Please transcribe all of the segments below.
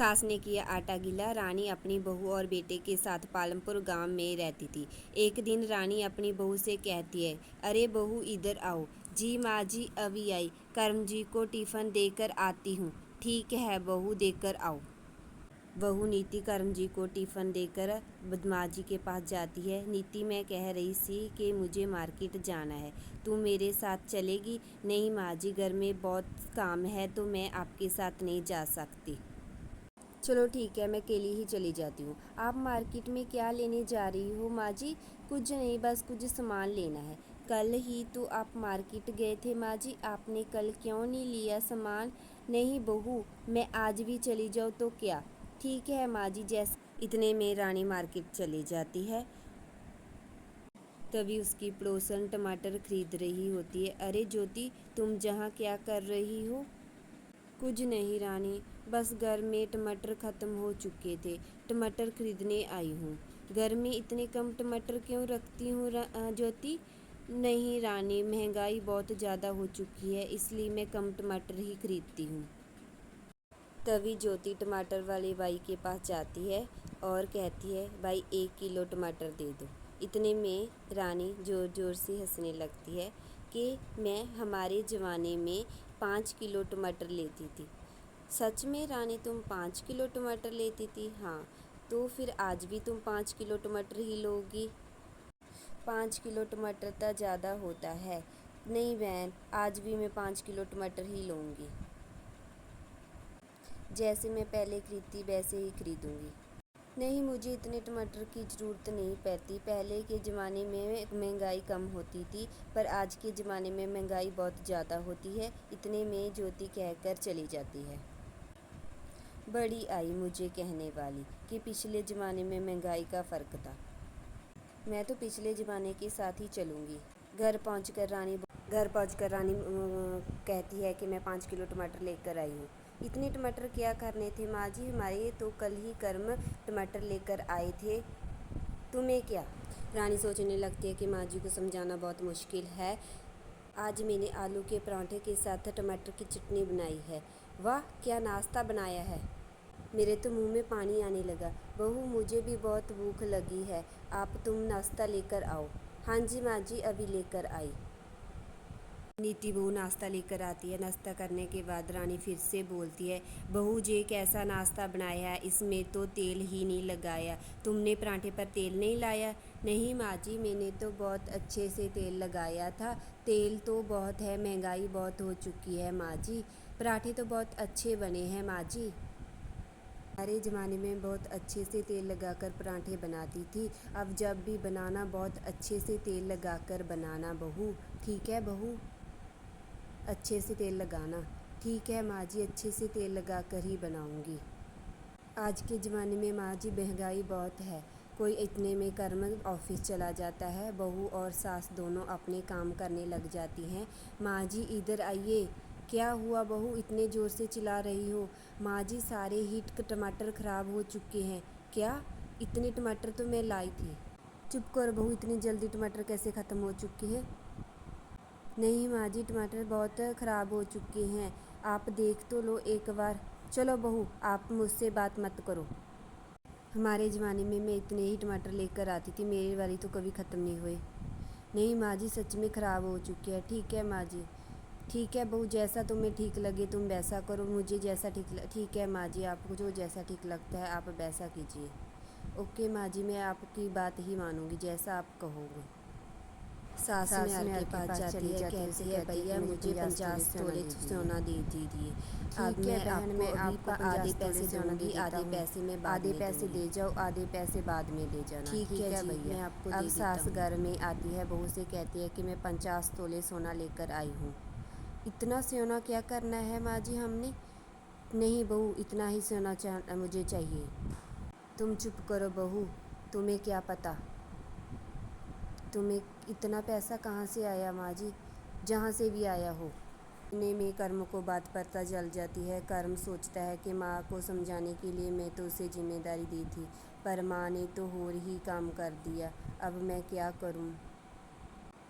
सास ने किया आटा गीला। रानी अपनी बहू और बेटे के साथ पालमपुर गांव में रहती थी। एक दिन रानी अपनी बहू से कहती है, अरे बहू इधर आओ। जी माँ जी अभी आई, करम जी को टिफ़िन देकर आती हूँ। ठीक है बहू, देकर आओ। बहू नीति करम जी को टिफ़िन देकर माँ जी के पास जाती है। नीति, मैं कह रही थी कि मुझे मार्केट जाना है, तू मेरे साथ चलेगी? नहीं माँ जी, घर में बहुत काम है तो मैं आपके साथ नहीं जा सकती। चलो ठीक है, मैं अकेली ही चली जाती हूँ। आप मार्केट में क्या लेने जा रही हो माँ जी? कुछ नहीं, बस कुछ सामान लेना है। कल ही तो आप मार्केट गए थे माँ जी, आपने कल क्यों नहीं लिया सामान? नहीं बहू, मैं आज भी चली जाऊँ तो क्या? ठीक है माँ जी, जैसे। इतने में रानी मार्केट चली जाती है। तभी उसकी पड़ोसन टमाटर खरीद रही होती है। अरे ज्योति, तुम जहाँ क्या कर रही हो? कुछ नहीं रानी, बस घर में टमाटर ख़त्म हो चुके थे, टमाटर खरीदने आई हूँ। घर में इतने कम टमाटर क्यों रखती हूँ ज्योति? नहीं रानी, महंगाई बहुत ज़्यादा हो चुकी है, इसलिए मैं कम टमाटर ही खरीदती हूँ। तभी ज्योति टमाटर वाले भाई के पास जाती है और कहती है, भाई 1 किलो टमाटर दे दो। इतने में रानी ज़ोर ज़ोर से हंसने लगती है कि मैं हमारे ज़माने में 5 किलो टमाटर लेती थी। सच में रानी, तुम 5 किलो टमाटर लेती थी? हाँ, तो फिर आज भी तुम 5 किलो टमाटर ही लोगी? 5 किलो टमाटर तो ज़्यादा होता है। नहीं बहन, आज भी मैं 5 किलो टमाटर ही लूँगी। जैसे मैं पहले खरीदती वैसे ही खरीदूँगी। नहीं, मुझे इतने टमाटर की ज़रूरत नहीं पड़ती। पहले के ज़माने में महंगाई कम होती थी, पर आज के ज़माने में महंगाई बहुत ज़्यादा होती है। इतने में ज्योति कहकर चली जाती है। बड़ी आई मुझे कहने वाली कि पिछले ज़माने में महंगाई का फ़र्क था। मैं तो पिछले ज़माने के साथ ही चलूँगी। घर पहुंचकर रानी कहती है कि मैं 5 किलो टमाटर लेकर आई हूँ। इतने टमाटर क्या करने थे माँ जी? हमारे तो कल ही कर्म टमाटर लेकर आए थे, तुम्हें क्या? रानी सोचने लगती है कि माँ जी को समझाना बहुत मुश्किल है। आज मैंने आलू के पराठे के साथ टमाटर की चटनी बनाई है। वाह, क्या नाश्ता बनाया है! मेरे तो मुंह में पानी आने लगा। बहू, मुझे भी बहुत भूख लगी है, तुम नाश्ता लेकर आओ। हाँ जी माँ जी, अभी लेकर आई। नीति बहू नाश्ता लेकर आती है। नाश्ता करने के बाद रानी फिर से बोलती है, बहू जी कैसा नाश्ता बनाया है, इसमें तो तेल ही नहीं लगाया। तुमने पराठे पर तेल नहीं लाया? नहीं माँ जी, मैंने तो बहुत अच्छे से तेल लगाया था। तेल तो बहुत है, महंगाई बहुत हो चुकी है माँ जी। पराठे तो बहुत अच्छे बने हैं माँ जी। हमारे ज़माने में बहुत अच्छे से तेल लगाकर पराठे बनाती थी। अब जब भी बनाना बहुत अच्छे से तेल लगाकर बनाना बहू। ठीक है बहू, अच्छे से तेल लगाना। ठीक है माँ जी, अच्छे से तेल लगा कर ही बनाऊँगी। आज के ज़माने में माँ जी महंगाई बहुत है। कोई इतने में कर्म ऑफिस चला जाता है, बहू और सास दोनों अपने काम करने लग जाती हैं। माँ जी इधर आइए। क्या हुआ बहू, इतने ज़ोर से चिल्ला रही हो? माँ जी, सारे ही टमाटर ख़राब हो चुके हैं। क्या? इतने टमाटर तो मैं लाई थी। चुप कर बहू, इतनी जल्दी टमाटर कैसे ख़त्म हो चुके हैं? नहीं माँ जी, टमाटर बहुत ख़राब हो चुके हैं, आप देख तो लो एक बार। चलो बहू, आप मुझसे बात मत करो। हमारे ज़माने में मैं इतने ही टमाटर लेकर आती थी, मेरी वाली तो कभी ख़त्म नहीं हुए। नहीं माँ जी, सच में ख़राब हो चुके हैं। ठीक है माँ जी। ठीक है बहू, जैसा तुम्हें ठीक लगे तुम वैसा करो। मुझे जैसा ठीक है माँ जी, आपको जो जैसा ठीक लगता है आप वैसा कीजिए। ओके माँ जी, मैं आपकी बात ही मानूंगी, जैसा आप कहोगे। सास में के पास जाती है, कहती है, भैया मुझे 50 तोले सोना दे दीजिए। अब मैं आपको अभी आधे पैसे दूँगी, आधे पैसे मैं आधे पैसे दे जाओ, आधे पैसे बाद में दे जाना। ठीक है भैया, मैं आपको अब सास घर में आती है, बहू से कहती है कि मैं 50 तोले सोना लेकर आई हूँ। इतना सोना क्या करना है माँ जी हमने? नहीं बहू, इतना ही सोना मुझे चाहिए। तुम चुप करो बहू, तुम्हें क्या पता? तुम्हें इतना पैसा कहाँ से आया माँ जी? जहाँ से भी आया हो। इतने में कर्म को बात पता चल जाती है। कर्म सोचता है कि माँ को समझाने के लिए मैं तो उसे जिम्मेदारी दी थी, पर माँ ने तो और ही काम कर दिया। अब मैं क्या करूँ?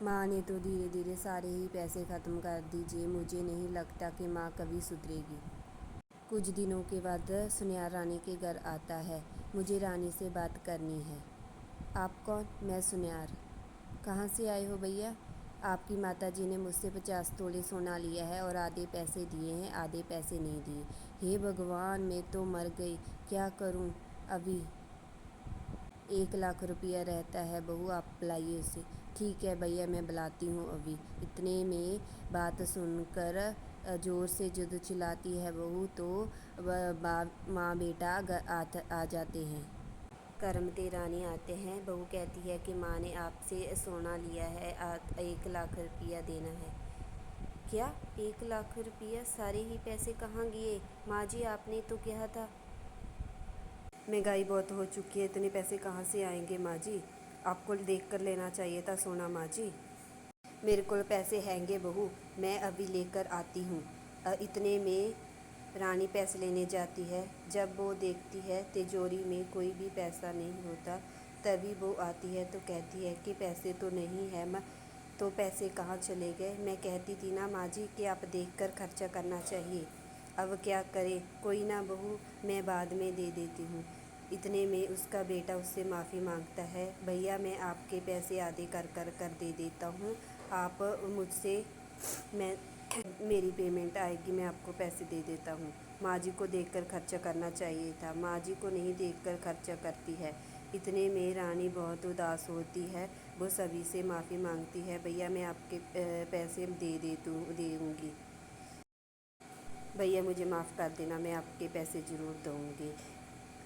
माँ ने तो धीरे धीरे सारे ही पैसे ख़त्म कर दीजिए। मुझे नहीं लगता कि माँ कभी सुधरेगी। कुछ दिनों के बाद सुनियार रानी के घर आता है। मुझे रानी से बात करनी है। आप कौन? मैं सुनियार। कहाँ से आए हो भैया? आपकी माताजी ने मुझसे 50 तोले सोना लिया है और आधे पैसे दिए हैं, आधे पैसे नहीं दिए। हे भगवान, मैं तो मर गई, क्या करूं अभी? 1 लाख रुपया रहता है बहू, आप बुलाइए उसे। ठीक है भैया, मैं बुलाती हूँ अभी। इतने में बात सुनकर ज़ोर से जुद चिल्लाती है बहू तो माँ बेटा आ जाते हैं। करमते रानी आते हैं। बहू कहती है कि माँ ने आपसे सोना लिया है, 1 लाख रुपया देना है। क्या 1 लाख रुपया? सारे ही पैसे कहाँ गए? माँ जी, आपने तो कहा था। महंगाई बहुत हो चुकी है, इतने पैसे कहाँ से आएंगे माँ जी? आपको देख कर लेना चाहिए था सोना माँ जी। मेरे को पैसे हैंगे बहू, मैं अभी लेकर आती हूँ। इतने में रानी पैसे लेने जाती है। जब वो देखती है तिजोरी में कोई भी पैसा नहीं होता, तभी वो आती है तो कहती है कि पैसे तो नहीं है माँ। तो पैसे कहाँ चले गए? मैं कहती थी ना माँ जी कि आप देख कर खर्चा करना चाहिए। अब क्या करें? कोई ना बहू, मैं बाद में दे देती हूँ। इतने में उसका बेटा उससे माफ़ी मांगता है। भैया, मैं आपके पैसे आधे कर दे देता हूँ। आप मुझसे मैं मेरी पेमेंट आएगी, मैं आपको पैसे दे देता हूँ। माँ जी को देखकर खर्चा करना चाहिए था, माँ जी को नहीं देखकर खर्चा करती है। इतने में रानी बहुत उदास होती है। वो सभी से माफ़ी मांगती है। भैया, मैं आपके पैसे दूँगी। भैया, मुझे माफ़ कर देना, मैं आपके पैसे ज़रूर दूँगी।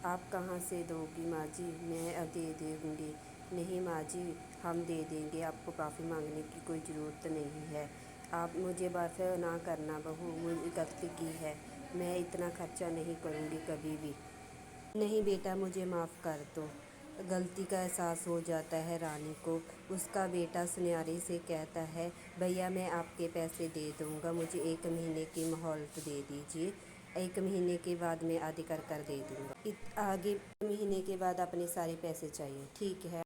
आप कहाँ से दोगी माँ जी? मैं अब दे दूँगी। नहीं माँ जी, हम दे देंगे, आपको माफ़ी मांगने की कोई ज़रूरत नहीं है। आप मुझे माफ़ ना करना बहू, मुझे गलती की है, मैं इतना खर्चा नहीं करूँगी कभी भी। नहीं बेटा, मुझे माफ़ कर दो। गलती का एहसास हो जाता है रानी को। उसका बेटा सुनियारे से कहता है, भैया मैं आपके पैसे दे दूँगा, मुझे 1 महीने की मोहलत दे दीजिए। 1 महीने के बाद मैं आधे कर दे दूँगा। आगे महीने के बाद अपने सारे पैसे चाहिए। ठीक है।